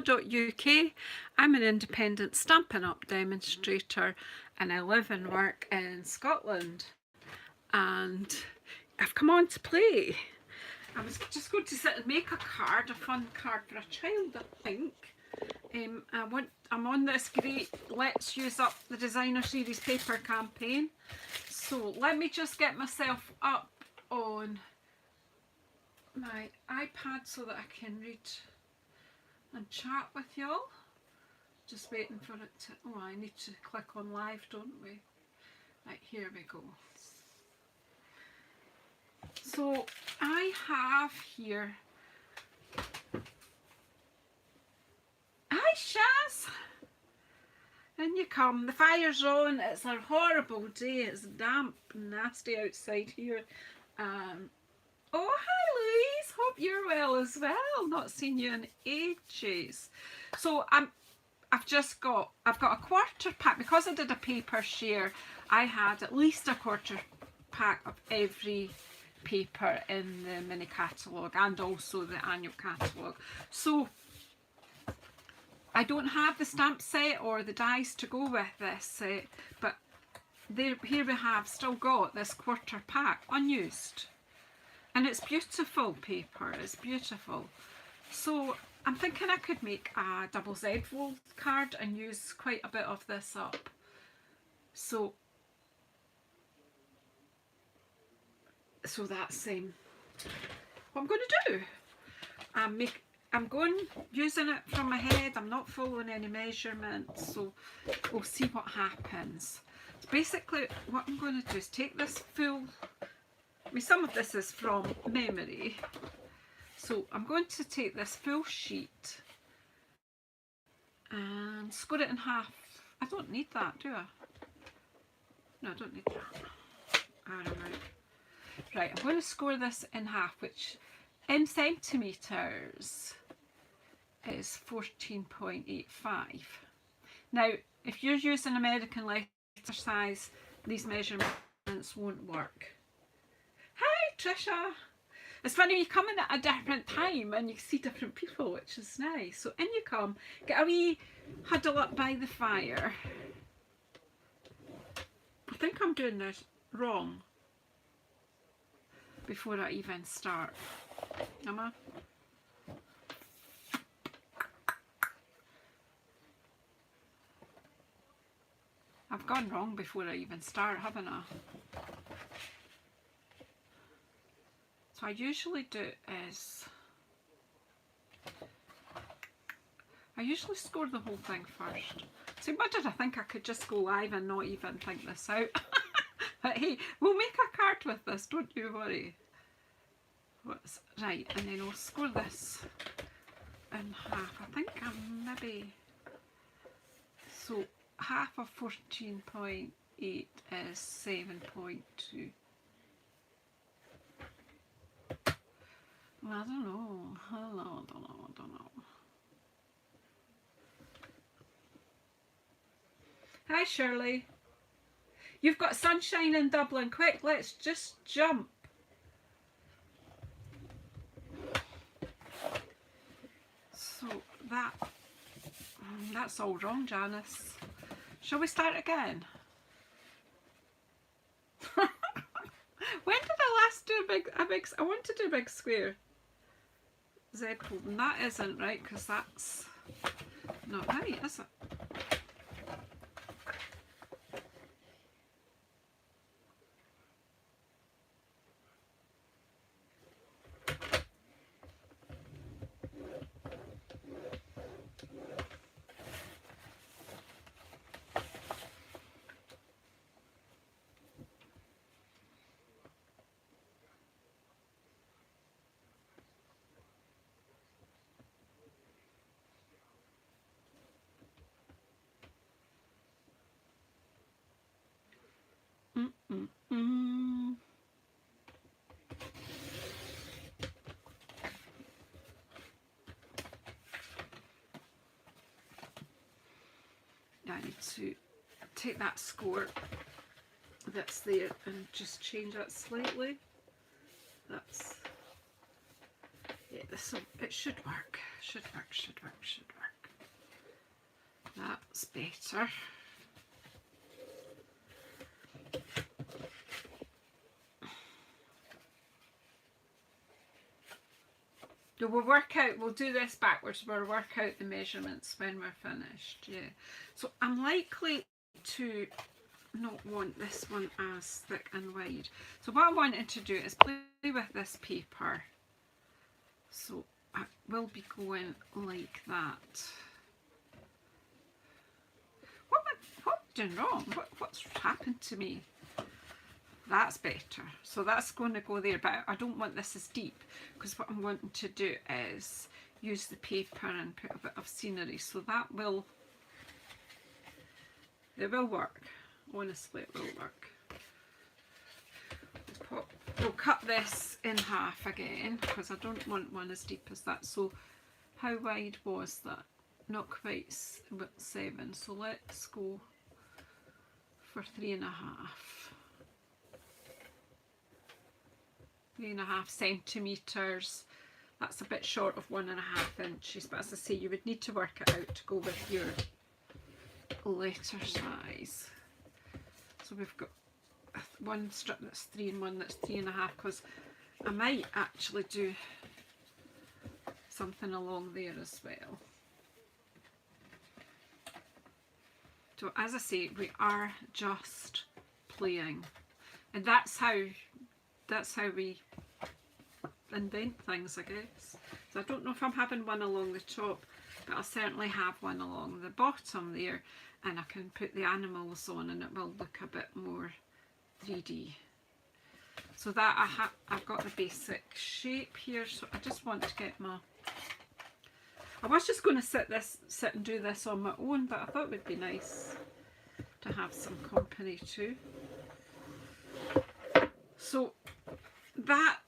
stampin.co.uk. I'm an independent Stampin' Up demonstrator and I live and work in Scotland. And I've come on to play. I was just going to sit and make a card, a fun card for a child, I think. I'm on this great Let's Use Up the Designer Series paper campaign. So let me just get myself up on my iPad so that I can read and chat with y'all. Just waiting for it to, oh, I need to click on live, don't we? Right, here we go. So I have here, hi Shaz, in you come, the fire's on, it's a horrible day, it's damp and nasty outside here. Oh hi Louise, hope you're well as well, not seen you in ages. So I've got a quarter pack, because I did a paper share, I had at least a quarter pack of every paper in the mini catalogue and also the annual catalogue. So I don't have the stamp set or the dies to go with this set, but here we have still got this quarter pack unused, and it's beautiful paper, it's beautiful. So I'm thinking I could make a double Z fold card and use quite a bit of this up. So that's what I'm going to do. I'm going using it from my head. I'm not following any measurements, so we'll see what happens. So basically what I'm going to do is take this full, I mean some of this is from memory, so I'm going to take this full sheet and score it in half. I don't need that, do I? No, I don't need that. Alright. Right, I'm going to score this in half, which in centimetres is 14.85. Now, if you're using American letter size, these measurements won't work. Hi Trisha! It's funny, you come in at a different time and you see different people, which is nice. So in you come, get a wee huddle up by the fire. I think I'm doing this wrong before I even start. Am I? I've gone wrong before I even start, haven't I? So I usually do is, I usually score the whole thing first. See, what did I think? I could just go live and not even think this out. But hey, we'll make a card with this, don't you worry. Right, and then I'll score this in half. I think I'm maybe, so half of 14.8 is 7.2. Well, I don't know. I don't know. Hi Shirley. You've got sunshine in Dublin. Quick, let's just jump. So that's all wrong, Janice. Shall we start again? When did I last do a big? I want to do a big square. Z fold, and that isn't right because that's not right, is it? I need to take that score that's there and just change that slightly. That's, yeah, this will, it should work, should work. that's better. We'll do this backwards, we'll work out the measurements when we're finished, yeah. So I'm likely to not want this one as thick and wide. So what I wanted to do is play with this paper. So I will be going like that. What's doing wrong? What's happened to me? That's better. So that's going to go there, but I don't want this as deep, because what I'm wanting to do is use the paper and put a bit of scenery. So that will, it will work. Honestly, it will work. We'll cut this in half again, because I don't want one as deep as that. So how wide was that? Not quite 7. So let's go for 3.5. 3.5 centimetres. That's a bit short of 1.5 inches, but as I say, you would need to work it out to go with your letter size. So we've got one strip that's 3 and one that's 3.5, because I might actually do something along there as well. So as I say, we are just playing, and that's how we invent things, I guess. So I don't know if I'm having one along the top, but I'll certainly have one along the bottom there, and I can put the animals on and it will look a bit more 3D. So that I've got the basic shape here, so I just want to get my, I was just going to sit and do this on my own, but I thought it would be nice to have some company too. So that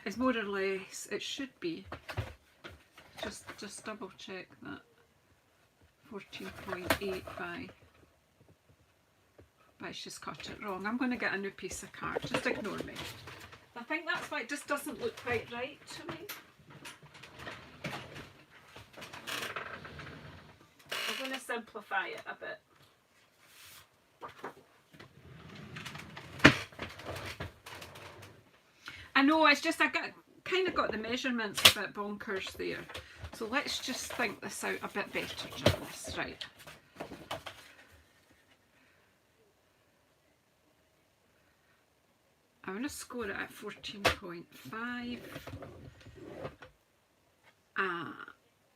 is more or less, it should be, just double check that, 14.85, but she's cut it wrong. I'm going to get a new piece of card, just ignore me. I think that's why it just doesn't look quite right to me. I'm going to simplify it a bit. I know, it's just I kind of got the measurements a bit bonkers there. So let's just think this out a bit better, Janice, right? I'm going to score it at 14.5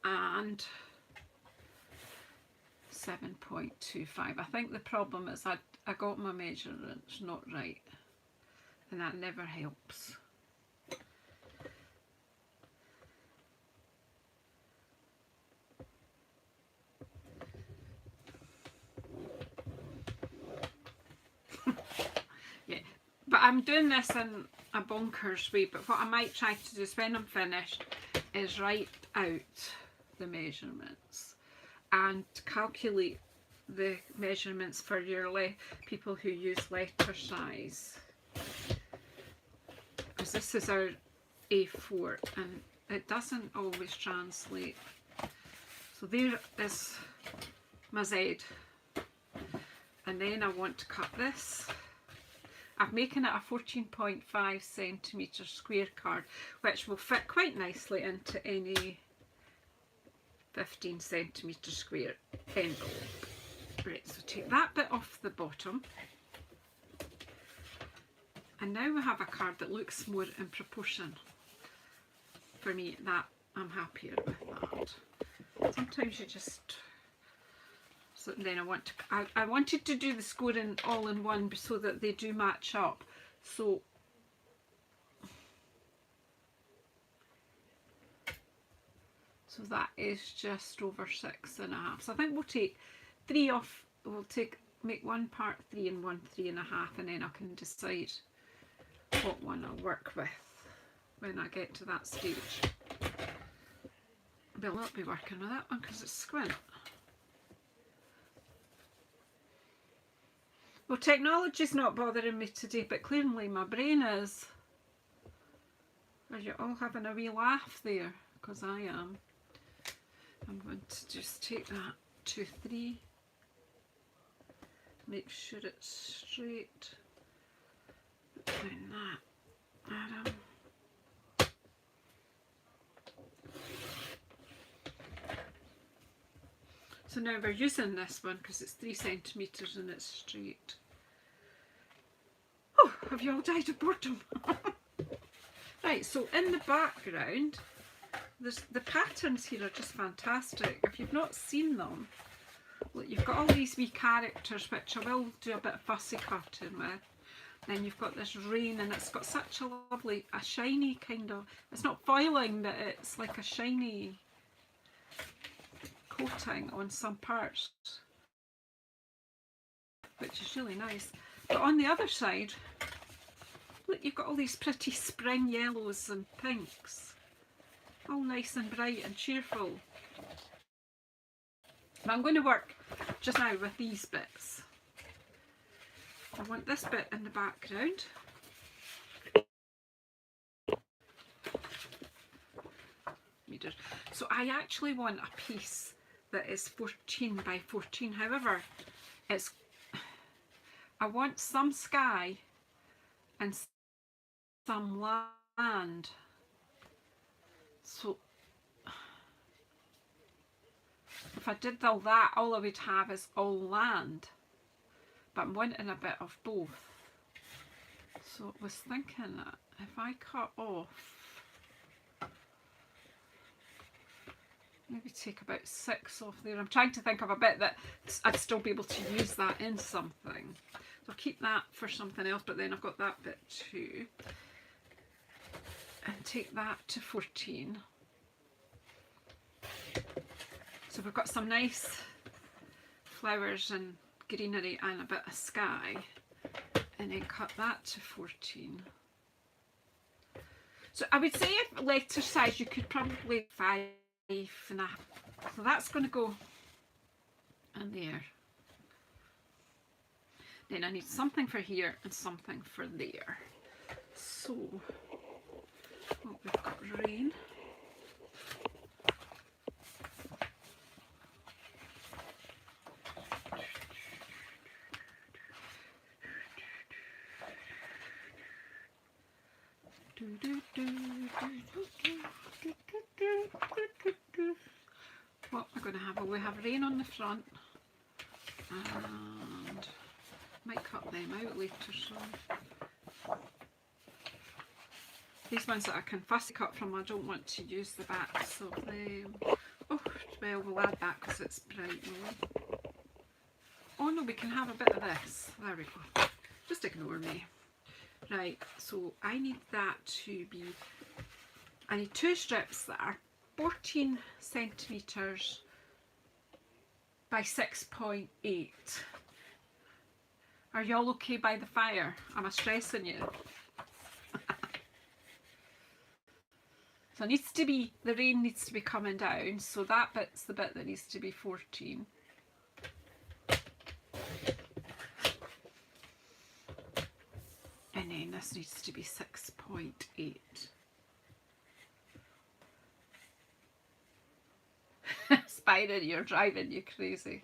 and 7.25. I think the problem is I got my measurements not right, and that never helps. Yeah, but I'm doing this in a bonkers way, but what I might try to do is when I'm finished is write out the measurements and calculate the measurements for your people who use letter size, because this is our A4 and it doesn't always translate. So there is my Z, and then I want to cut this. I'm making it a 14.5 centimetre square card, which will fit quite nicely into any 15 centimetre square envelope. Right, so take that bit off the bottom, and now we have a card that looks more in proportion. For me, that I'm happier with that. Sometimes you just, so then I wanted to do the scoring all in one so that they do match up. So that is just over 6.5. So I think we'll take 3 off. Make one part 3 and one 3.5, and then I can decide what one I'll work with when I get to that stage. But I'll not be working with that one because it's squint. Well, technology's not bothering me today, but clearly my brain is. Are you all having a wee laugh there? Because I am. I'm going to just take that 2, 3. Make sure it's straight. Down that, Adam. So now we're using this one because it's 3 centimetres and it's straight. Oh, have you all died of boredom? Right, so in the background, the patterns here are just fantastic. If you've not seen them, look, you've got all these wee characters which I will do a bit of fussy cutting with. Then you've got this rain, and it's got such a lovely, a shiny kind of, it's not foiling, but it's like a shiny coating on some parts, which is really nice. But on the other side, look, you've got all these pretty spring yellows and pinks, all nice and bright and cheerful. But I'm going to work just now with these bits. I want this bit in the background. So I actually want a piece that is 14 by 14. However, I want some sky and some land. So if I did all that, all I would have is all land. But I'm wanting a bit of both. So I was thinking that if I cut off, maybe take about 6 off there. I'm trying to think of a bit that I'd still be able to use that in something. So I'll keep that for something else, but then I've got that bit too. And take that to 14. So we've got some nice flowers and greenery and a bit of sky, and then cut that to 14. So I would say if letter size, you could probably 5.5. So that's going to go in there. Then I need something for here and something for there. So we've got rain. What we're going to have, well, we have rain on the front, and might cut them out later. So these ones that I can fussy cut from, I don't want to use the backs of them. Oh, well, we'll add that because it's bright. Oh no, we can have a bit of this. There we go. Just ignore me. Right, so I need that to be, I need 2 strips that are 14 centimetres by 6.8. Are y'all okay by the fire? Am I stressing you? So it needs to be, the rain needs to be coming down, so that bit's the bit that needs to be 14. And then this needs to be 6.8. Spider, you're driving you crazy.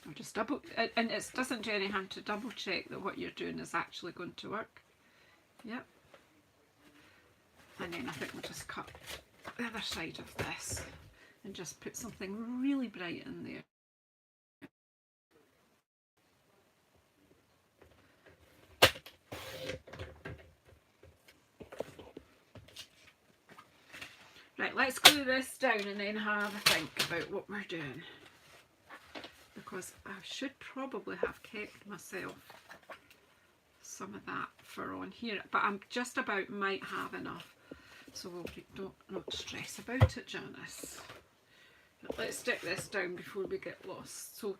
I'll just double, and it doesn't do any harm to double check that what you're doing is actually going to work. Yep. And then I think we'll just cut the other side of this and just put something really bright in there. Right, let's glue this down and then have a think about what we're doing. Because I should probably have kept myself some of that for on here, but I'm just about might have enough. So we'll not stress about it, Janice. But let's stick this down before we get lost. So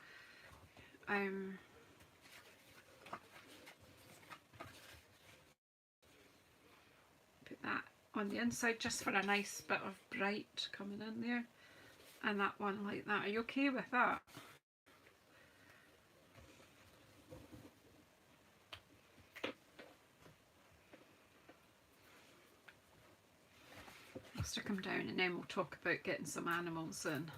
put that on the inside just for a nice bit of bright coming in there, and that one like that. Are you okay with that? stick them down and then we'll talk about getting some animals in.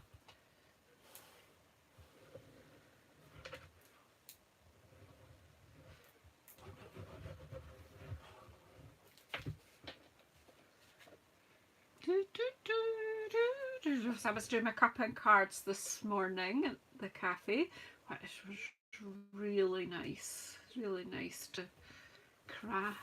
So I was doing my cup and cards this morning at the cafe, which was really nice to craft.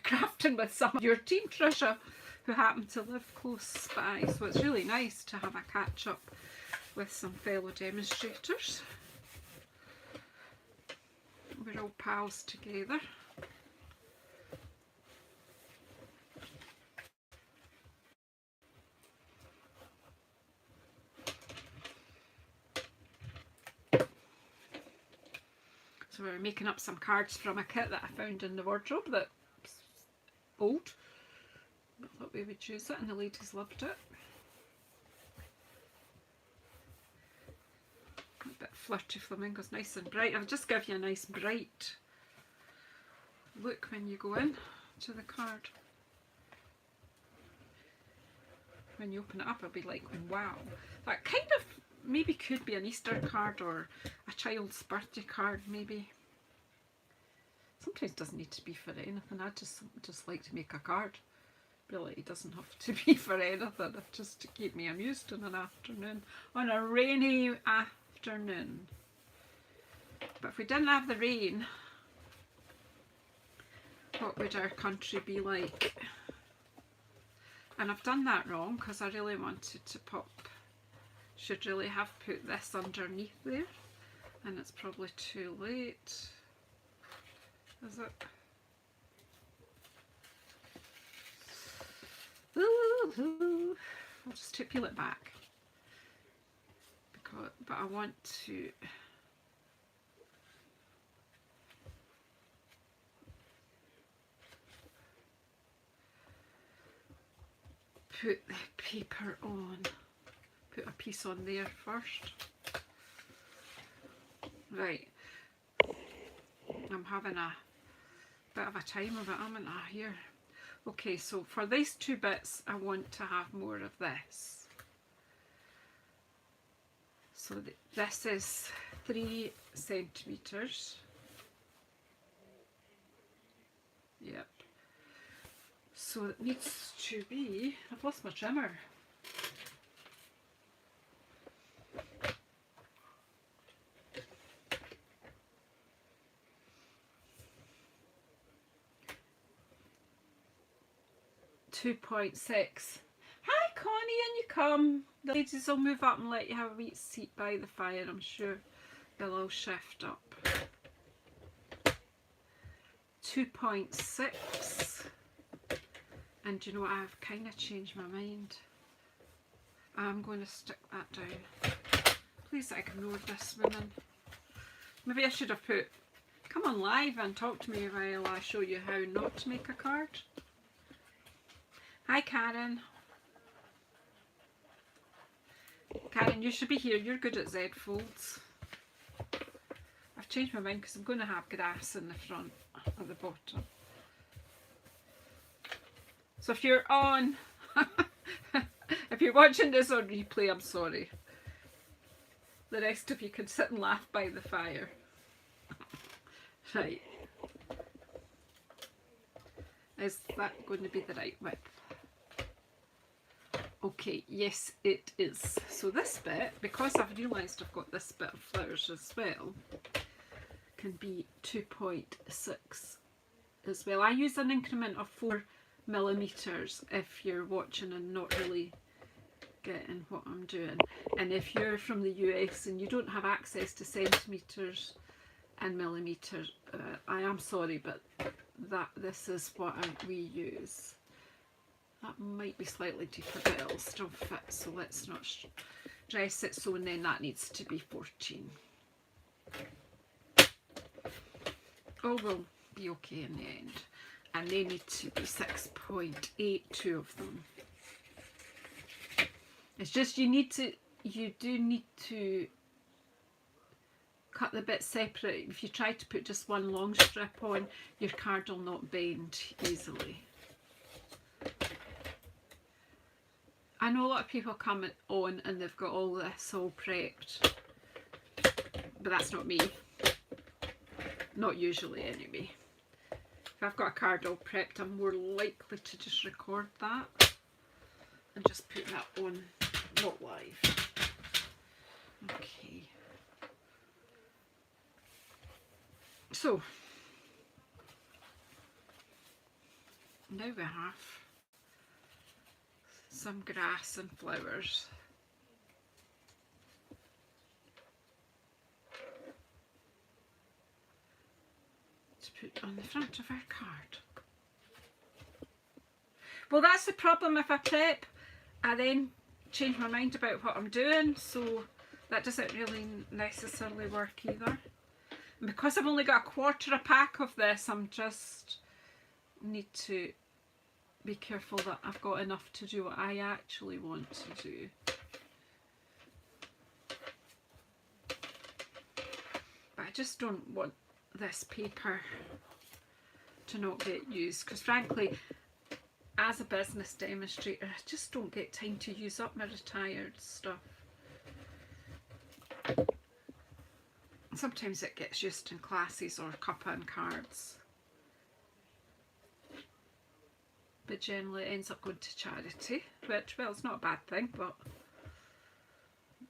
Crafting with some of your team, Trisha, who happen to live close by, so it's really nice to have a catch up with some fellow demonstrators. We're all pals together. So we're making up some cards from a kit that I found in the wardrobe that's old. I thought we would use it and the ladies loved it. A bit flirty flamingos, nice and bright. I'll just give you a nice bright look when you go in to the card. When you open it up, it'll be like, wow. That kind of maybe could be an Easter card or a child's birthday card, maybe. Sometimes it doesn't need to be for anything. I just like to make a card. Really, it doesn't have to be for anything. Just to keep me amused in an afternoon, on a rainy afternoon. But if we didn't have the rain, what would our country be like? And I've done that wrong because I really wanted to pop. Should really have put this underneath there, and it's probably too late. Is it? Ooh, I'll just peel it back but I want to put the paper on. Put a piece on there first. Right. I'm having a bit of a time of it, haven't I, here? Okay, so for these two bits, I want to have more of this. So this is 3 centimetres. Yep. So it needs to be, I've lost my trimmer. .6. Hi Connie, and you come. The ladies will move up and let you have a wee seat by the fire. I'm sure they'll all shift up. 2.6. And you know what, I've kind of changed my mind. I'm going to stick that down. Please ignore this woman. Maybe I should have put, come on live and talk to me while I show you how not to make a card. Hi Karen. Karen, you should be here. You're good at Z folds. I've changed my mind because I'm going to have grass in the front at the bottom. So if you're on, if you're watching this on replay, I'm sorry. The rest of you can sit and laugh by the fire. Right. Is that going to be the right width? Okay, yes it is. So this bit, because I've realised I've got this bit of flowers as well, can be 2.6 as well. I use an increment of 4mm if you're watching and not really getting what I'm doing. And if you're from the US and you don't have access to centimetres and millimetres, I am sorry, but this is what we use. That might be slightly deeper, but it'll still fit, so let's not stress it. So and then that needs to be 14. All will be okay in the end. And they need to be 6.8, 2 of them. It's just you do need to cut the bit separate. If you try to put just one long strip on, your card will not bend easily. I know a lot of people come on and they've got all this all prepped, but that's not me. Not usually anyway. If I've got a card all prepped, I'm more likely to just record that and just put that on, not live. Okay. So, now we have some grass and flowers. To put on the front of our card. Well, that's the problem if I prep, I then change my mind about what I'm doing, so that doesn't really necessarily work either. And because I've only got a quarter a pack of this, I'm just need to be careful that I've got enough to do what I actually want to do. But I just don't want this paper to not get used, because frankly, as a business demonstrator, I just don't get time to use up my retired stuff. Sometimes it gets used in classes or cuppa and cards, but generally it ends up going to charity, which, well, it's not a bad thing, but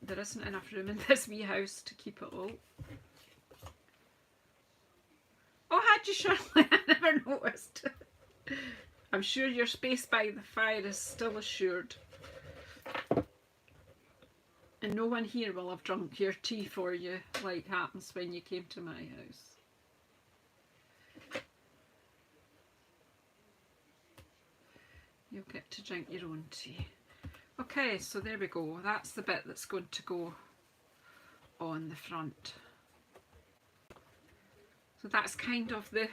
there isn't enough room in this wee house to keep it all. Oh, had you, Shirley? I never noticed. I'm sure your space by the fire is still assured. And no one here will have drunk your tea for you like happens when you came to my house. You'll get to drink your own tea. Okay, so there we go. That's the bit that's going to go on the front. So that's kind of the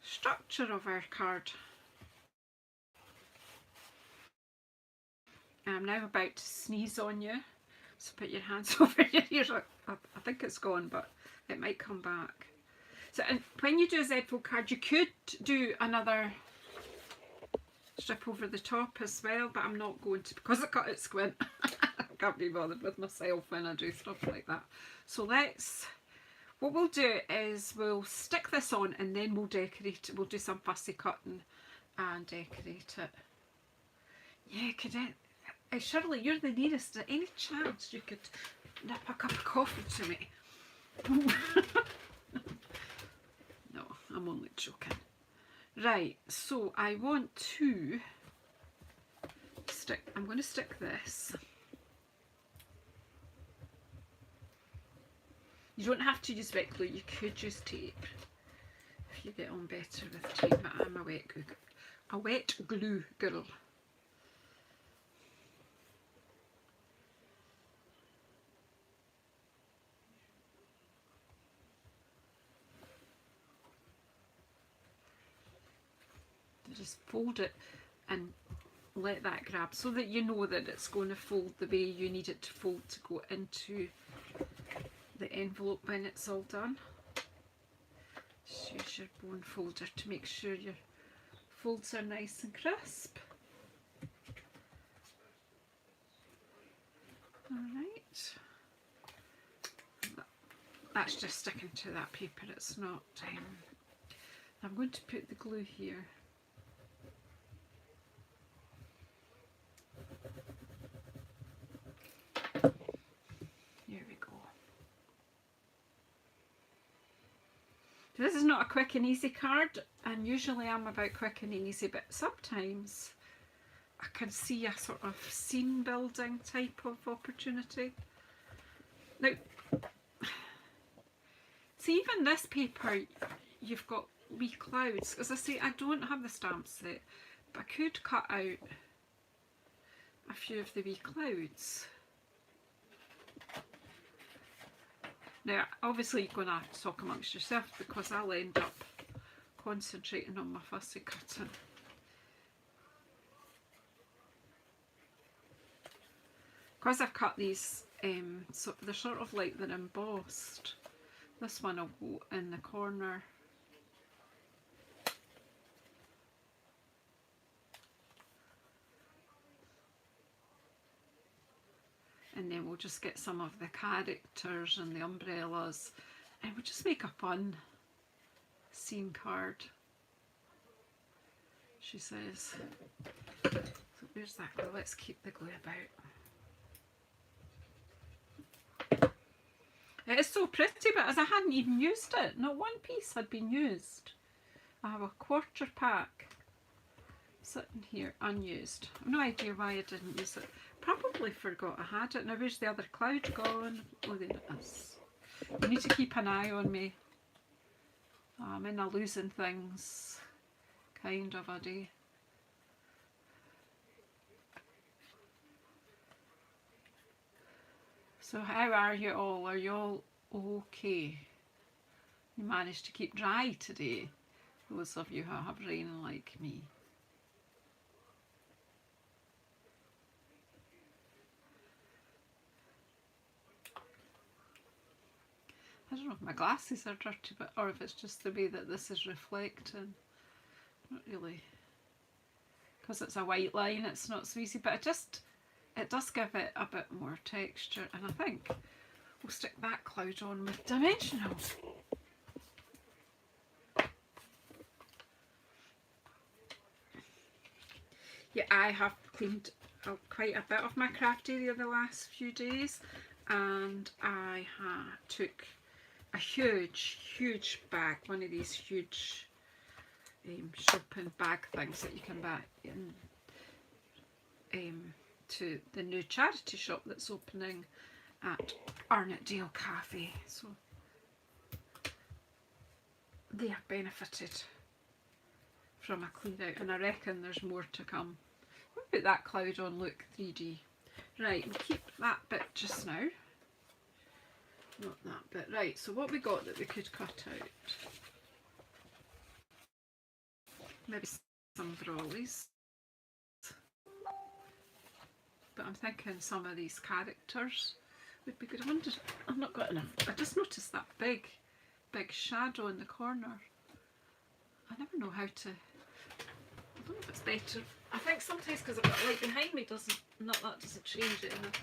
structure of our card. I'm now about to sneeze on you, so put your hands over your ears. I think it's gone, but it might come back. So, and when you do a Z-fold card, you could do another strip over the top as well, but I'm not going to, because I cut it squint. I can't be bothered with myself when I do stuff like that. So what we'll do is we'll stick this on and then we'll decorate it. We'll do some fussy cutting and decorate it. Yeah, could it? Shirley, you're the nearest. Any chance you could nip a cup of coffee to me? No, I'm only joking. Right, so I want to I'm going to stick this. You don't have to use wet glue, you could use tape if you get on better with tape, but I'm a wet glue girl. Just fold it and let that grab so that you know that it's going to fold the way you need it to fold to go into the envelope when it's all done. Just use your bone folder to make sure your folds are nice and crisp. Alright. That's just sticking to that paper, it's not. I'm going to put the glue here. This is not a quick and easy card, and usually I'm about quick and easy, but sometimes I can see a sort of scene building type of opportunity. Now, see, even this paper, you've got wee clouds. As I say, I don't have the stamp set, but I could cut out a few of the wee clouds. Now, obviously you're going to have to talk amongst yourself because I'll end up concentrating on my fussy cutting. Because I've cut these, so they're sort of like they're embossed. This one will go in the corner. and then we'll just get some of the characters and the umbrellas, and we'll just make a fun scene card, she says. So where's that glue? Let's keep the glue about. It is so pretty, but as I hadn't even used it, not one piece had been used. I have a quarter pack sitting here unused. I've no idea why I didn't use it. Probably forgot I had it. Now where's the other cloud gone? Oh, there it is. You need to keep an eye on me. I'm in a losing things kind of a day. So how are you all? Are you all okay? You managed to keep dry today, those of you who have rain like me. I don't know if my glasses are dirty, but or if it's just the way that this is reflecting. Not really, because it's a white line, it's not so easy, but it does give it a bit more texture, and I think we'll stick that cloud on with dimensional. Yeah, I have cleaned up quite a bit of my craft area the last few days, and I took a huge bag, one of these huge shopping bag things that you can buy in to the new charity shop that's opening at Arnotdale Cafe. So they have benefited from a clean out, and I reckon there's more to come. We'll put that cloud on, look, 3D. Right, we'll keep that bit just now. Not that bit. Right, so what we got that we could cut out? Maybe some brollies. But I'm thinking some of these characters would be good. I wonder, I've not got enough. I just noticed that big shadow in the corner. I never know how to, I don't know if it's better. I think sometimes because I've got light behind me that doesn't change it enough.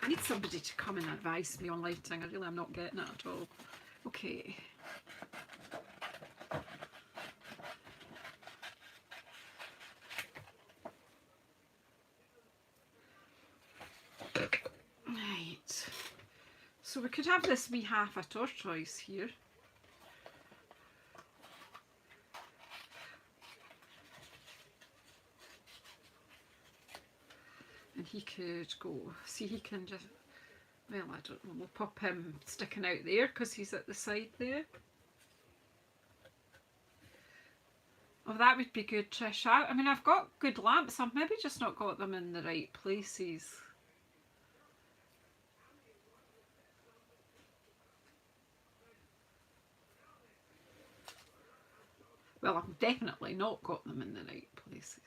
I need somebody to come and advise me on lighting. I really am not getting it at all. Okay. Right. So we could have this wee half a tortoise here. And he could go, see, he can just, well, I don't know, we'll pop him sticking out there because he's at the side there. Oh, that would be good, Trish. I mean, I've got good lamps, I've maybe just not got them in the right places. Well, I've definitely not got them in the right places.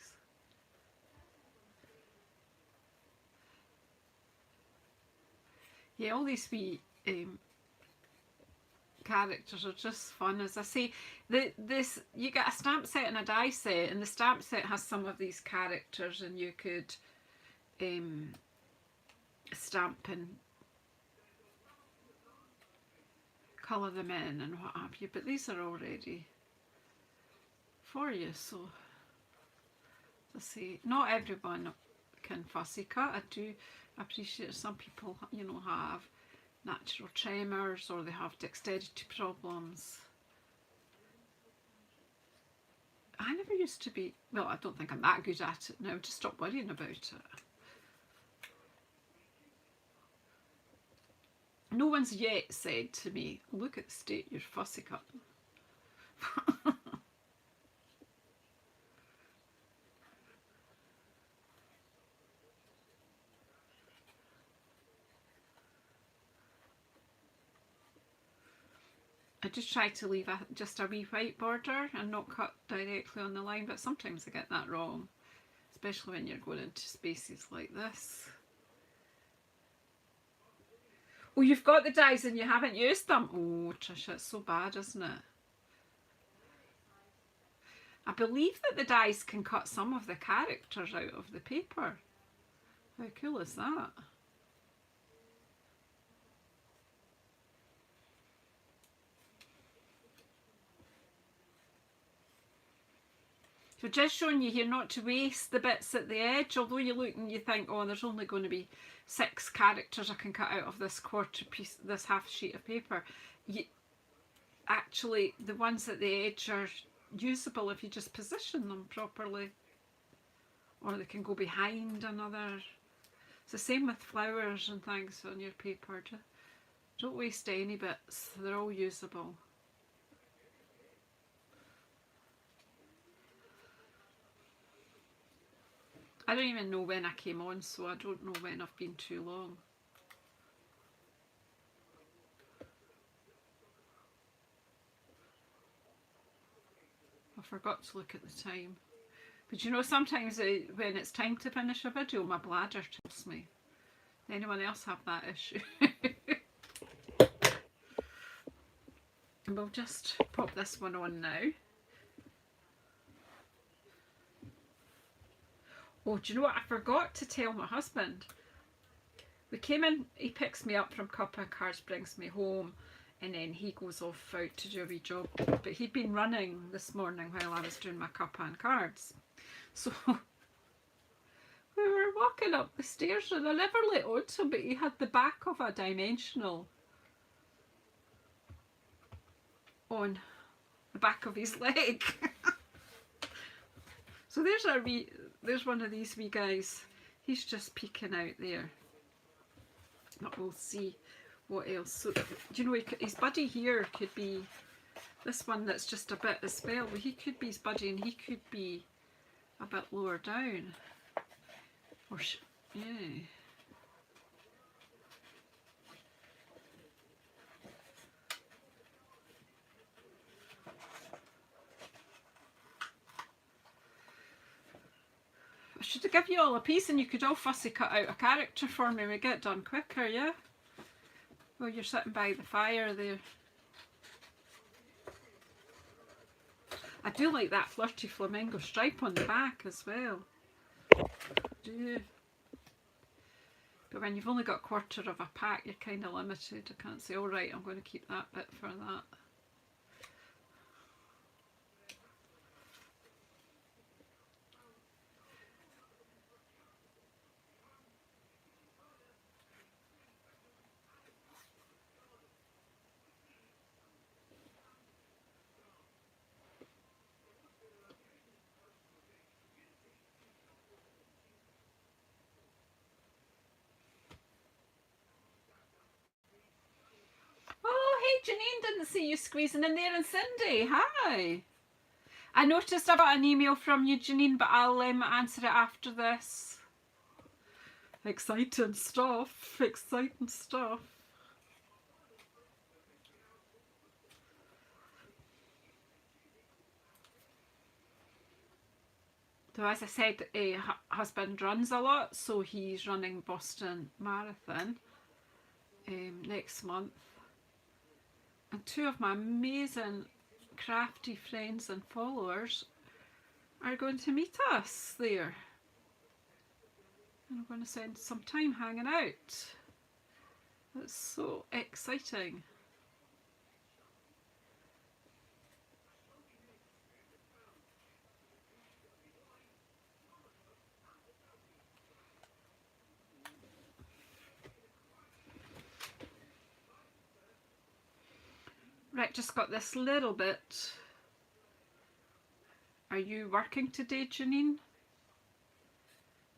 Yeah, all these wee characters are just fun. As I say, you get a stamp set and a die set, and the stamp set has some of these characters, and you could stamp and colour them in and what have you, but these are already for you. So as I say, not everyone can fussy cut. I do appreciate some people, you know, have natural tremors or they have dexterity problems. I never used to be, well, I don't think I'm that good at it now, just stop worrying about it. No one's yet said to me, look at the state you're fussy cutting. I just try to leave just a wee white border and not cut directly on the line, but sometimes I get that wrong, especially when you're going into spaces like this. Oh, you've got the dies and you haven't used them. Oh, Trisha, it's so bad, isn't it? I believe that the dies can cut some of the characters out of the paper. How cool is that? So just showing you here not to waste the bits at the edge, although you look and you think, oh, there's only going to be 6 characters I can cut out of this quarter piece, this half sheet of paper. Actually, the ones at the edge are usable if you just position them properly. Or they can go behind another. It's the same with flowers and things on your paper. Don't waste any bits, they're all usable. I don't even know when I came on, so I don't know when I've been too long. I forgot to look at the time. But you know, sometimes when it's time to finish a video, my bladder tells me. Anyone else have that issue? And we'll just pop this one on now. Oh, do you know what? I forgot to tell my husband. We came in, he picks me up from Cuppa Cards, brings me home, and then he goes off out to do a wee job. But he'd been running this morning while I was doing my Cuppa and Cards. So we were walking up the stairs and I never let on to him, but he had the back of a dimensional on the back of his leg. So there's one of these wee guys. He's just peeking out there. But we'll see what else. So, do you know, his buddy here could be this one that's just a bit as well. He could be his buddy and he could be a bit lower down. Or, yeah. I should give you all a piece and you could all fussy cut out a character for me. We get done quicker, yeah? Well, you're sitting by the fire there. I do like that flirty flamingo stripe on the back as well. Do. But when you've only got a quarter of a pack, you're kind of limited. I can't say, all right, I'm going to keep that bit for that. Oh, hey Janine, didn't see you squeezing in there, and Cindy, hi. I noticed I got an email from you, Janine, but I'll answer it after this. Exciting stuff, exciting stuff. So as I said, husband runs a lot, so he's running Boston Marathon next month. And 2 of my amazing crafty friends and followers are going to meet us there. And I'm going to spend some time hanging out. It's so exciting. Right, just got this little bit. Are you working today, Janine?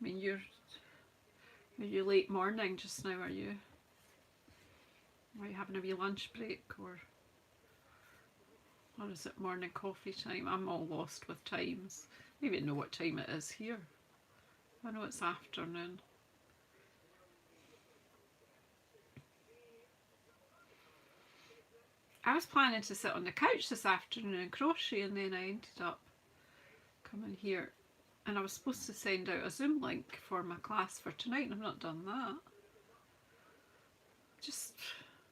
I mean, are you late morning just now, are you? Are you having a wee lunch break, or is it morning coffee time? I'm all lost with times. I don't even know what time it is here. I know it's afternoon. I was planning to sit on the couch this afternoon and crochet, and then I ended up coming here, and I was supposed to send out a Zoom link for my class for tonight, and I've not done that. Just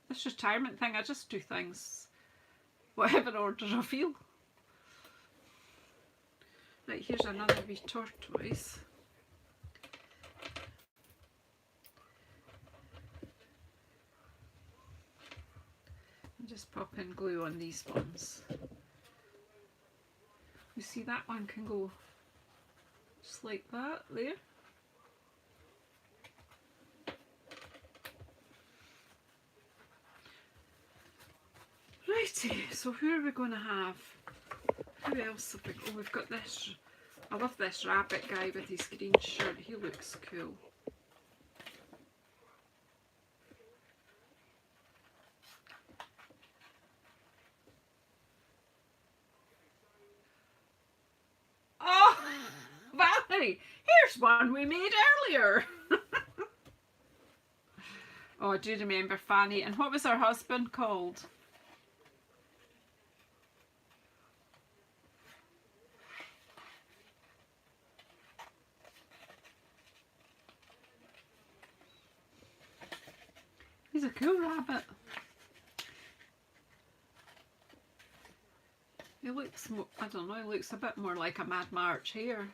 this retirement thing, I just do things whatever order I feel. Right, here's another wee tortoise. Just pop in glue on these ones. You see that one can go just like that there. Righty, so who are we going to have? Who else have we got? Oh, we've got this. I love this rabbit guy with his green shirt. He looks cool. Oh, Valerie, here's one we made earlier. Oh, I do remember Fanny. And what was her husband called? He's a cool rabbit. He looks, I don't know, he looks a bit more like a Mad March here.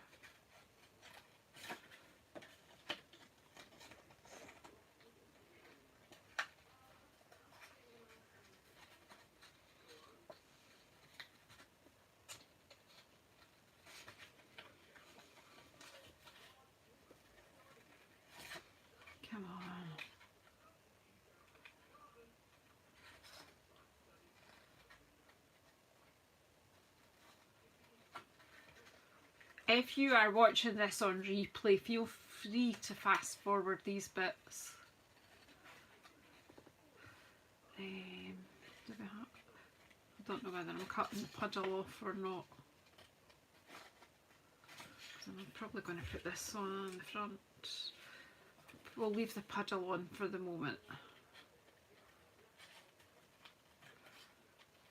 Come on. If you are watching this on replay, feel free to fast forward these bits. Do we have, I don't know whether I'm cutting the puddle off or not. I'm probably going to put this on the front. We'll leave the puddle on for the moment.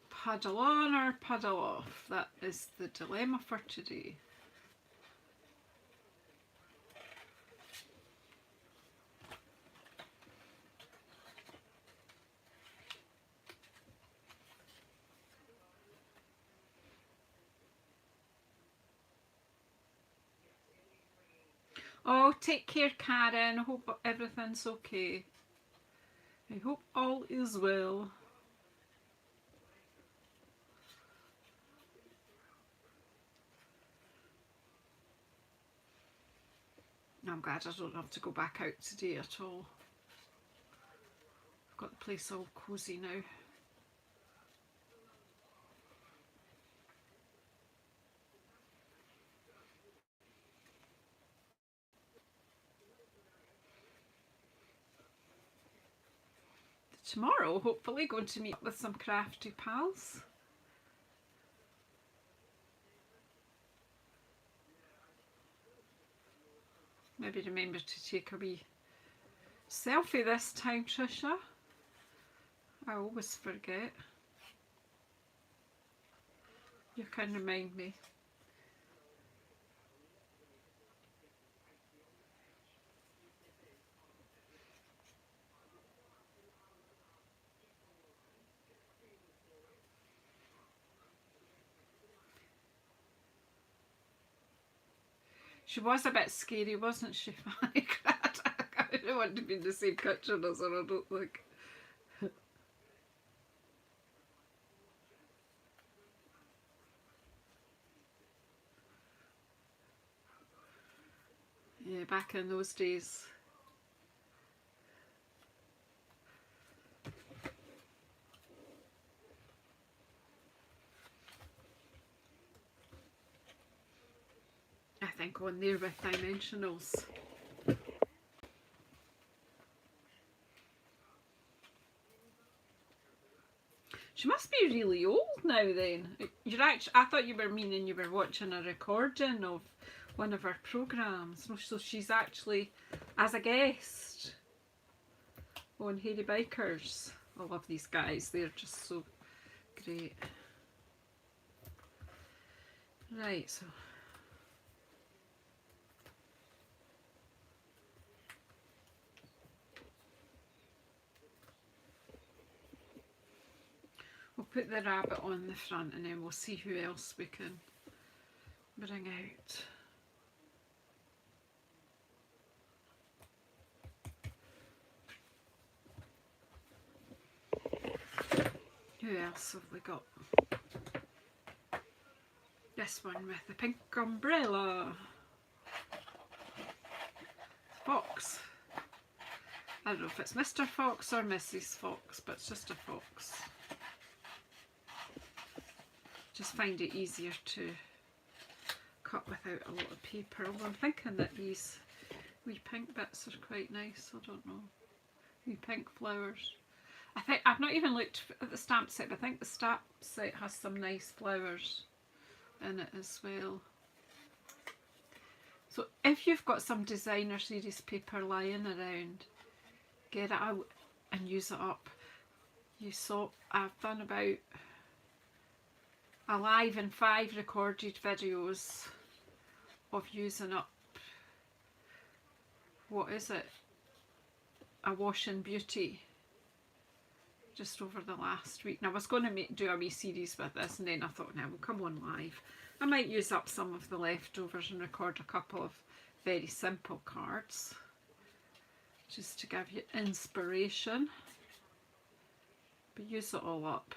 Puddle on or puddle off? That is the dilemma for today. Oh, take care, Karen. I hope everything's okay. I hope all is well. I'm glad I don't have to go back out today at all. I've got the place all cosy now. Tomorrow, hopefully, going to meet with some crafty pals. Maybe remember to take a wee selfie this time, Trisha. I always forget. You can remind me. She was a bit scary, wasn't she, Fanny? I don't want to be in the same kitchen as her, I don't think. Yeah, back in those days. I think on there with dimensionals. She must be really old now then. You're actually, I thought you were meaning you were watching a recording of one of her programmes. So she's actually as a guest on Hairy Bikers. I love these guys, they're just so great. Right, so we'll put the rabbit on the front and then we'll see who else we can bring out. Who else have we got? this one with the pink umbrella. Fox. I don't know if it's Mr. Fox or Mrs. Fox, but it's just a fox. Just find it easier to cut without a lot of paper. Although I'm thinking that these wee pink bits are quite nice. I don't know. Wee pink flowers. I think I've not even looked at the stamp set, but I think the stamp set has some nice flowers in it as well. So if you've got some designer series paper lying around, get it out and use it up. You saw I've done about a live and 5 recorded videos of using up, what is it, a Washing Beauty just over the last week. Now I was going to do a wee series with this, and then I thought, now we'll come on live. I might use up some of the leftovers and record a couple of very simple cards just to give you inspiration, but use it all up.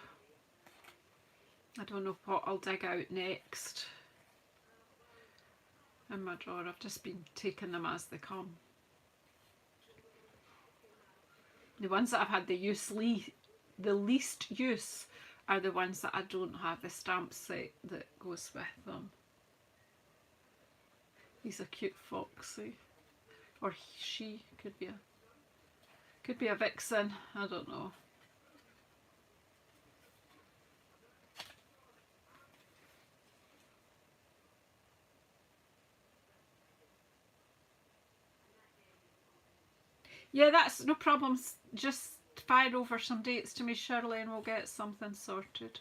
I don't know what I'll dig out next in my drawer. I've just been taking them as they come. The ones that I've had the least use are the ones that I don't have the stamp set that goes with them. He's a cute foxy, or she could be a vixen. I don't know. Yeah, that's no problem. Just fire over some dates to me, Shirley, and we'll get something sorted.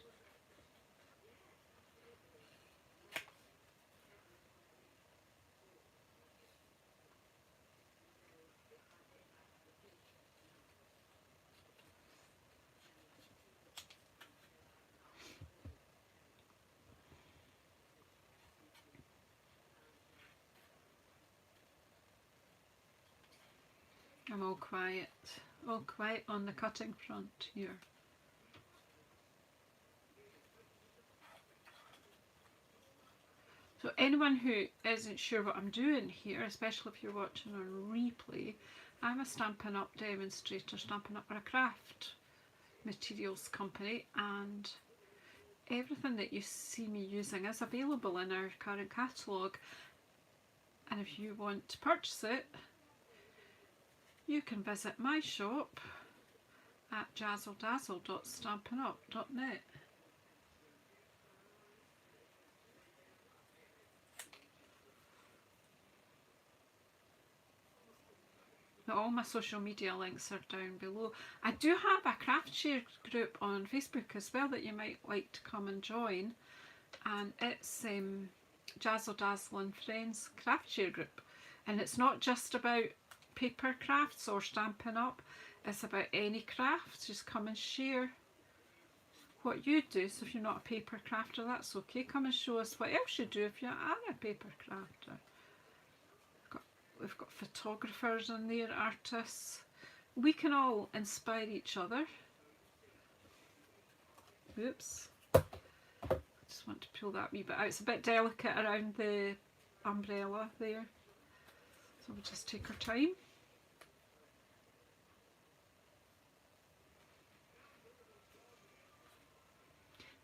I'm all quiet on the cutting front here. So anyone who isn't sure what I'm doing here, especially if you're watching on replay, I'm a Stampin' Up demonstrator, Stampin' Up are a craft materials company, and everything that you see me using is available in our current catalogue, and if you want to purchase it, you can visit my shop at JazzleDazzle.stampinup.net. All my social media links are down below. I do have a craft share group on Facebook as well that you might like to come and join, and it's Jazzle Dazzle and Friends craft share group, and it's not just about paper crafts or Stampin' Up, it's about any crafts. Just come and share what you do. So if you're not a paper crafter, that's okay, come and show us what else you do if you are a paper crafter. We've got photographers in there, artists. We can all inspire each other. Oops, I just want to pull that wee bit out. It's a bit delicate around the umbrella there, so we'll just take our time.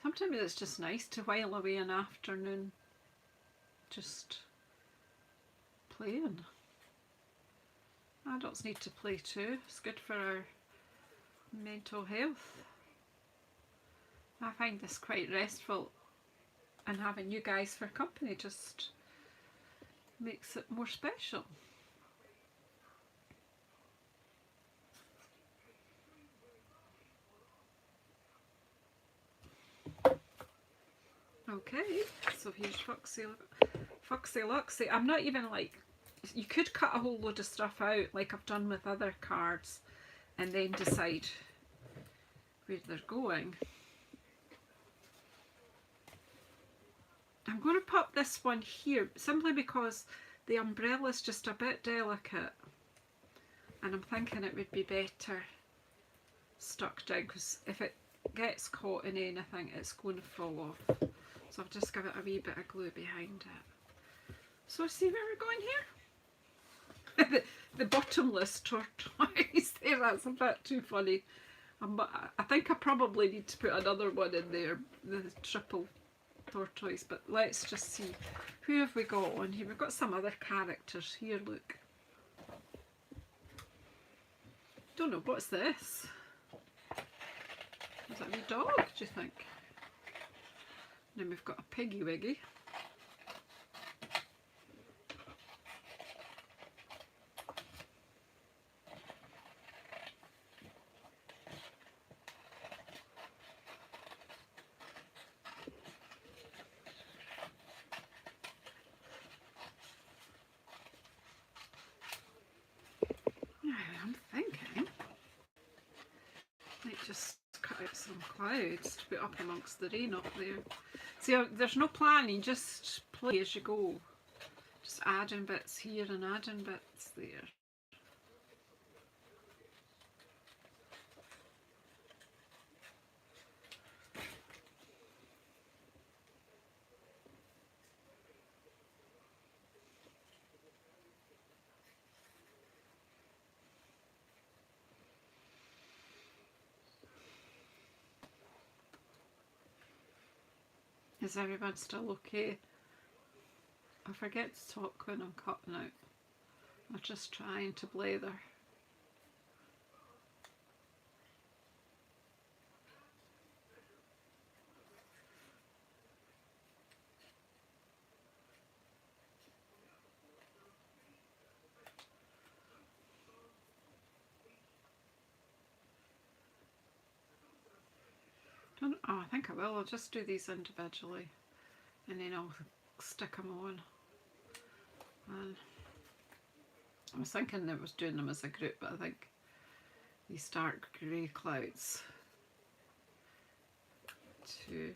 Sometimes it's just nice to while away an afternoon just playing. Adults need to play too. It's good for our mental health. I find this quite restful, and having you guys for company just makes it more special. Okay, so here's Foxy Luxy. I'm not even like, you could cut a whole load of stuff out like I've done with other cards and then decide where they're going. I'm going to pop this one here simply because the umbrella is just a bit delicate, and I'm thinking it would be better stuck down, because if it gets caught in anything it's going to fall off. So I've just given it a wee bit of glue behind it. So see where we're going here? the bottomless tortoise there, that's a bit too funny. I think I probably need to put another one in there, the triple tortoise, but let's just see. Who have we got on here? We've got some other characters here, look. Don't know, what's this? Is that a wee dog, do you think? And then we've got a piggy wiggy. I'm thinking might just cut out some clouds to put up amongst the rain up there. See, there's no planning, just play as you go. Just adding bits here and adding bits there. Is everyone still okay? I forget to talk when I'm cutting out. I'm just trying to blather. Oh, I think I will. I'll just do these individually and then I'll stick them on. And I was thinking that I was doing them as a group, but I think these dark grey clouds to...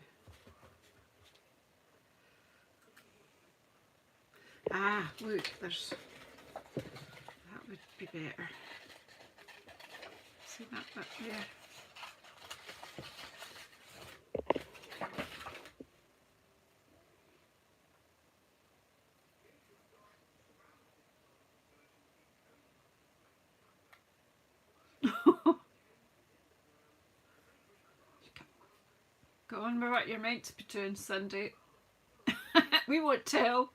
Ah, look, there's... That would be better. See that bit there? Go on with what you're meant to be doing, Cindy. We won't tell.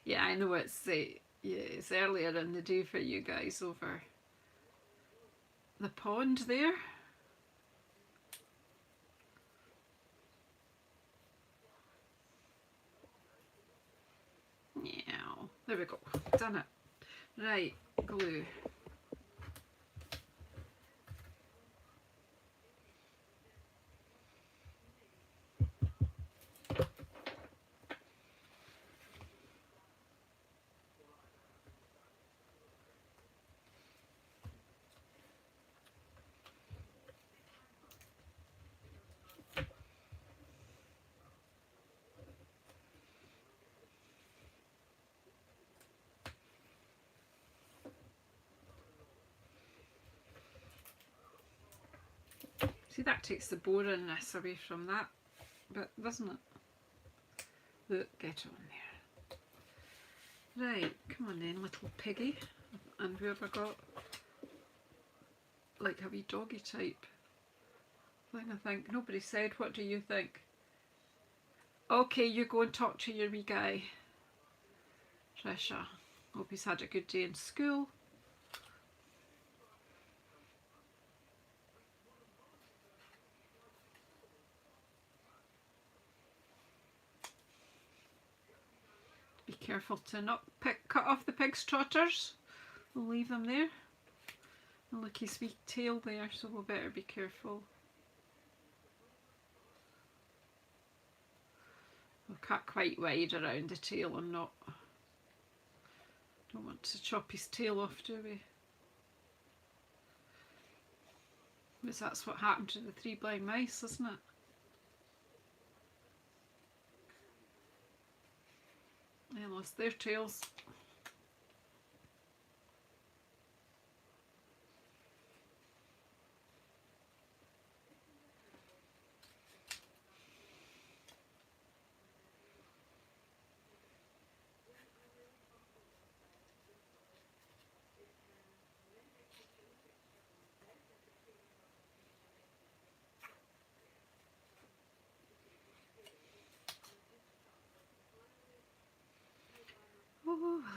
Yeah, I know it's it's earlier in the day for you guys over the pond there. Yeah, there we go. Done it. Right, glue. See, that takes the boringness away from that bit, doesn't it? Look, get on there. Right, come on then, little piggy. And who have I got? Like a wee doggy type thing, I think. Nobody said, what do you think? Okay, you go and talk to your wee guy. Trisha, hope he's had a good day in school. Be careful to not cut off the pig's trotters. We'll leave them there. And look, his wee tail there, so we'll better be careful. We'll cut quite wide around the tail and don't want to chop his tail off, do we? Because that's what happened to the 3 blind mice, isn't it? They lost their tails.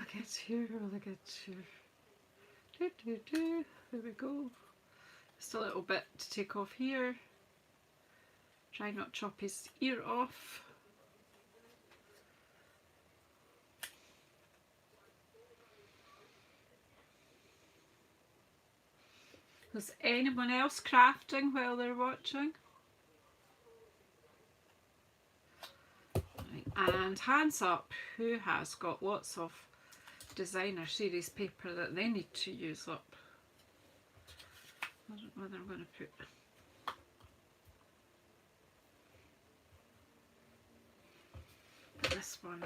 I get here? Will I get here? There we go. Just a little bit to take off here. Try not chop his ear off. Is anyone else crafting while they're watching? Right. And hands up who has got lots of designer series paper that they need to use up. I don't know whether I'm going to put this one.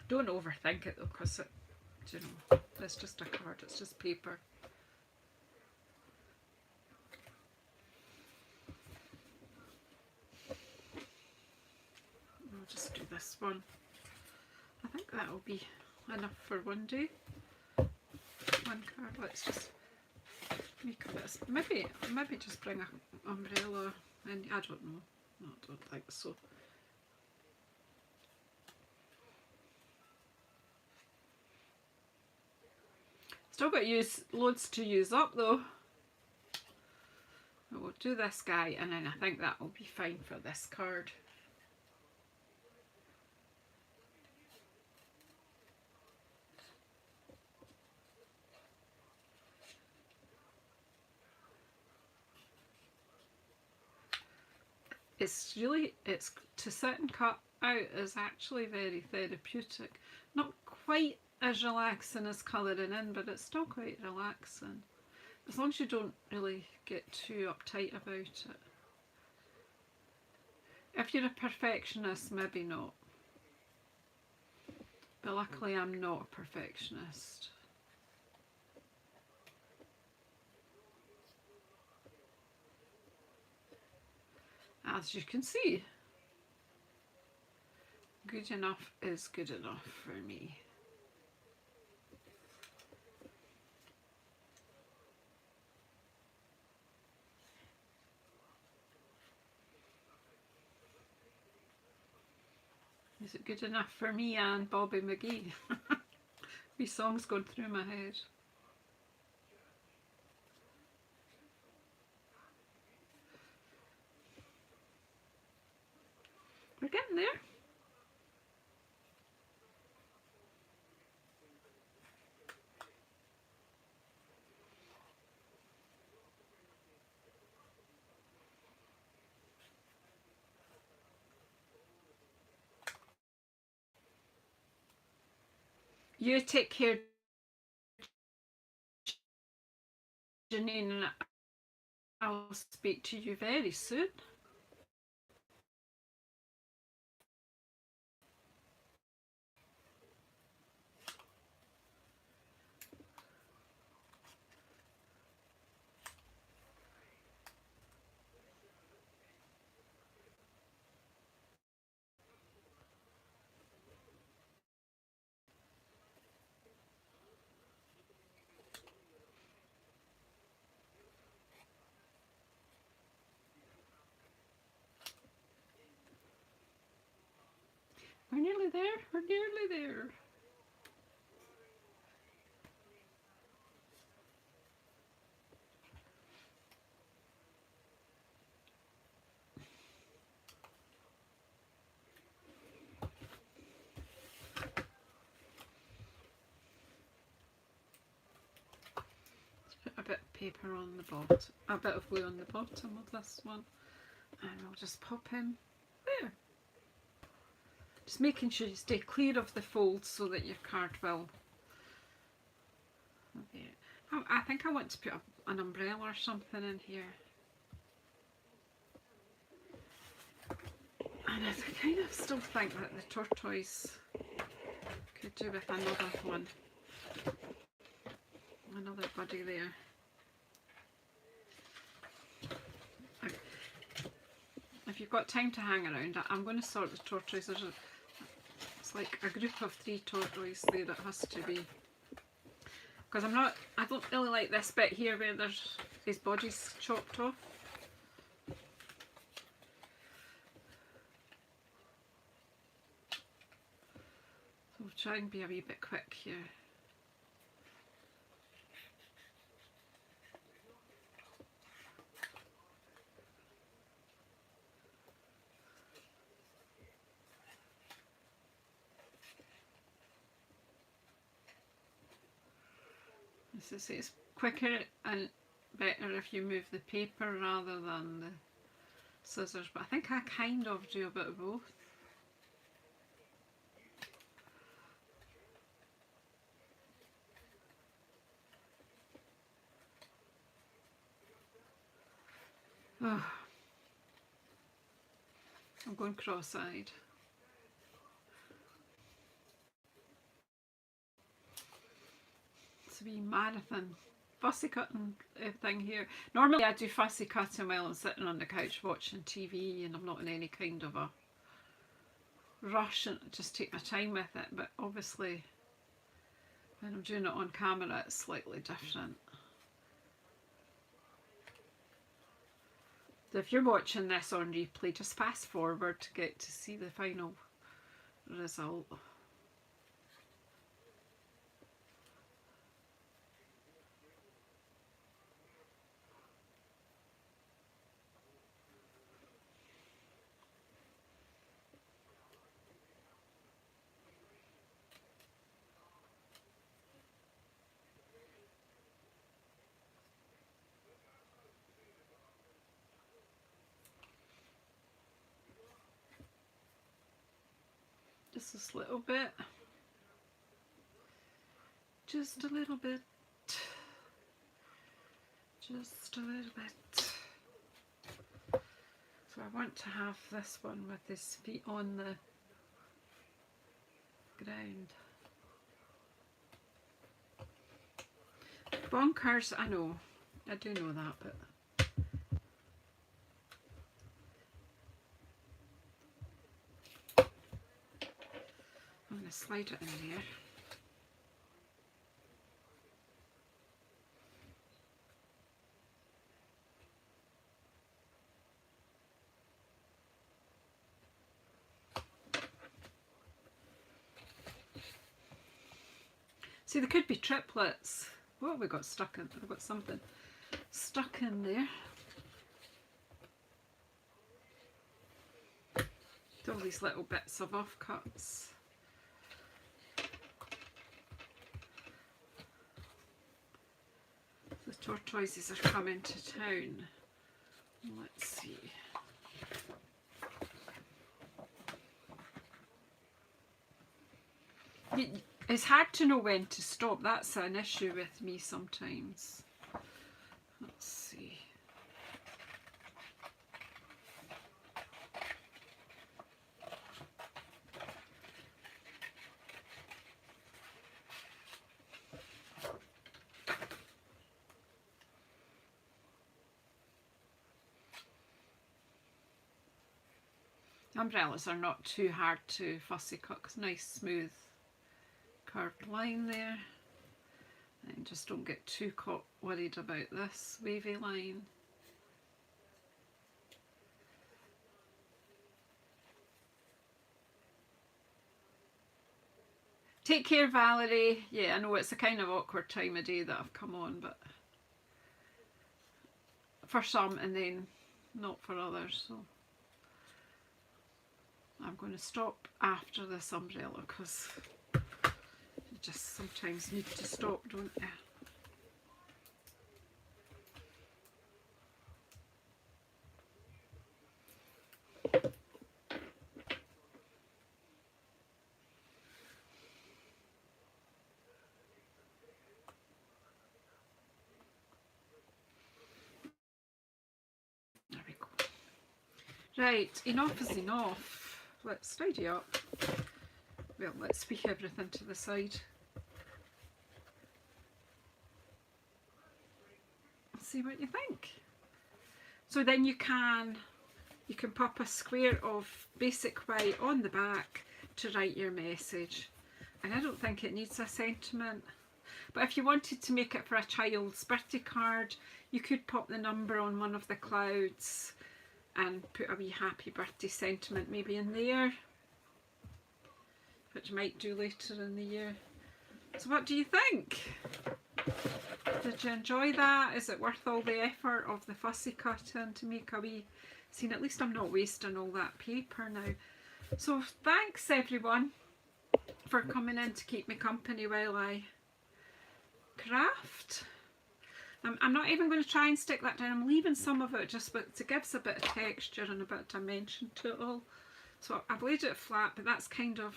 Don't overthink it though, because it, you know, it's just a card, it's just paper. I'll just do this one. I think that'll be enough for one day. One card. Let's just make a bit. Maybe just bring an umbrella in. I don't know. No, I don't think so. Still got loads to use up though. We'll do this guy, and then I think that will be fine for this card. It's to sit and cut out is actually very therapeutic. Not quite as relaxing as colouring in, but it's still quite relaxing. As long as you don't really get too uptight about it. If you're a perfectionist, maybe not. But luckily I'm not a perfectionist. As you can see, good enough is good enough for me. Is it good enough for me and Bobby McGee? These songs going through my head. We're getting there. You take care, Janine, and I'll speak to you very soon. We're nearly there. We're nearly there. A bit of paper on the bottom, a bit of glue on the bottom of this one, and we'll just pop in there. Just making sure you stay clear of the folds so that your card will. Okay. I think I want to put an umbrella or something in here. And I kind of still think that the tortoise could do with another one. Another buddy there. If you've got time to hang around, I'm going to sort the tortoise. It's like a group of 3 tortoise there that has to be. Because I don't really like this bit here where there's his body's chopped off. try and be a wee bit quick here. As I say, it's quicker and better if you move the paper rather than the scissors, but I think I kind of do a bit of both. Oh, I'm going cross-eyed. It's a wee marathon fussy cutting thing here. Normally I do fussy cutting while I'm sitting on the couch watching TV and I'm not in any kind of a rush and just take my time with it, but obviously when I'm doing it on camera it's slightly different. So if you're watching this on replay, just fast forward to get to see the final result. Just this little bit. Just a little bit. Just a little bit. So I want to have this one with his feet on the ground. Bonkers, I know. I do know that, but I'm going to slide it in there. See, there could be triplets. What have we got stuck in? I've got something stuck in there. All these little bits of offcuts. The tortoises are coming to town. Let's see. It's hard to know when to stop. That's an issue with me sometimes. Let's see. Umbrellas are not too hard to fussy cut because nice smooth curved line there, and just don't get too worried about this wavy line. Take care, Valerie. Yeah, I know it's a kind of awkward time of day that I've come on, but for some and then not for others, so I'm going to stop after this umbrella because you just sometimes need to stop, don't you? There we go. Right, enough is enough. Let's tidy up. Well, let's sweep everything to the side. See what you think. So then you can pop a square of basic white on the back to write your message. And I don't think it needs a sentiment. But if you wanted to make it for a child's birthday card, you could pop the number on one of the clouds and put a wee happy birthday sentiment maybe in there. which I might do later in the year. So what do you think? Did you enjoy that? Is it worth all the effort of the fussy cutting to make a wee scene? At least I'm not wasting all that paper now. So thanks everyone for coming in to keep me company while I craft. I'm not even going to try and stick that down. I'm leaving some of it just to give us a bit of texture and a bit of dimension to it all. So I've laid it flat, but that's kind of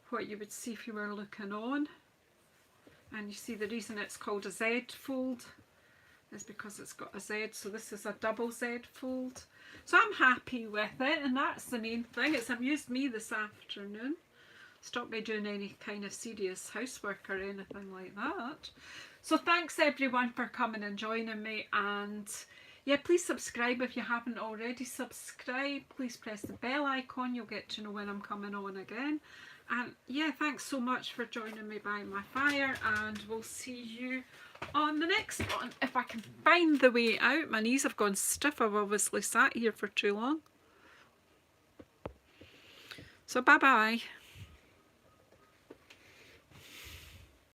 what you would see if you were looking on. And you see the reason it's called a Z fold is because it's got a Z, so this is a double Z fold. So I'm happy with it, and that's the main thing. It's amused me this afternoon. Stopped me doing any kind of serious housework or anything like that. So thanks everyone for coming and joining me, and yeah, please subscribe if you haven't already subscribed. Please press the bell icon, you'll get to know when I'm coming on again. And yeah, thanks so much for joining me by my fire, and we'll see you on the next one. If I can find the way out. My knees have gone stiff, I've obviously sat here for too long. So bye bye.